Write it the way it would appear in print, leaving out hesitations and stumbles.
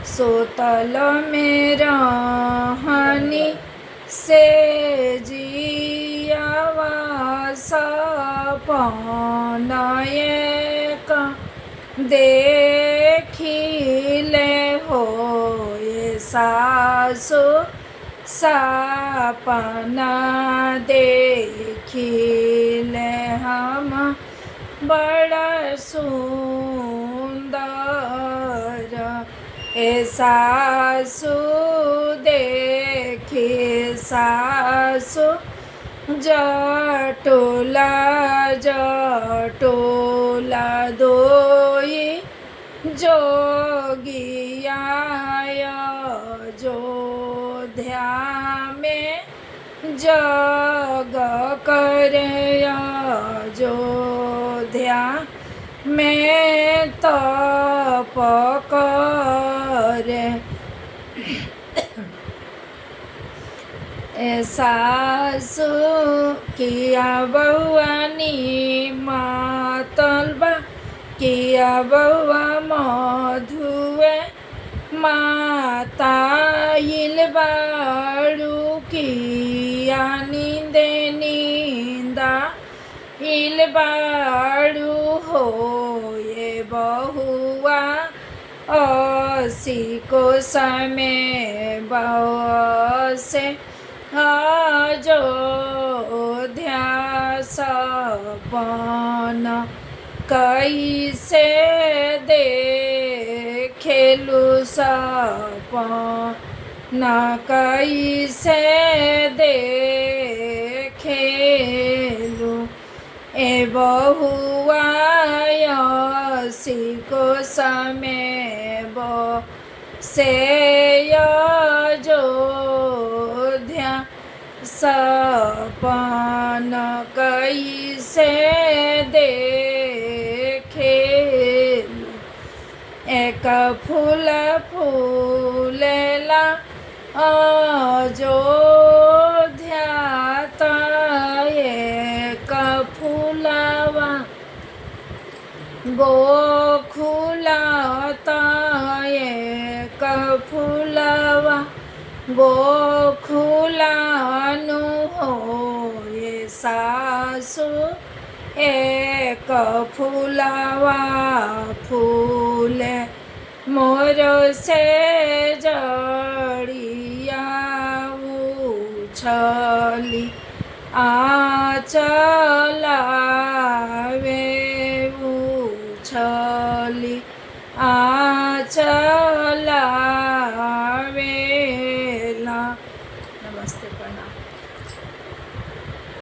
सोतल में रहनी से जियावा सपन एक देखिले हो ये सासु सपना देखिले हम बड़ा सुंदर ए सासु देखी सासु जटोला जटोला दोई जोगिया जोध्या में जग करे जोध्या में तप करे सासु किया बउआनी मातलबा किया बउआ मधुए माता इलबाड़ू किया नींदे नींदा इलबाड़ू हो ये बहुआ असी को समय बसे अयोध्या सपन कैसे देखेलु सपन कैसे देखेलु ए बहुआ असी को समय से अयोध्या सपन कैसे देखेलु एक फूल फूलेला अयोध्या एक फूलवा गोखुलता एक फूलवा गोखुलानु हो ये सासु एक फूलवा फूले मोर से जड़िया उछली आचलावे उछली आचलावेला। नमस्ते प्रणाम।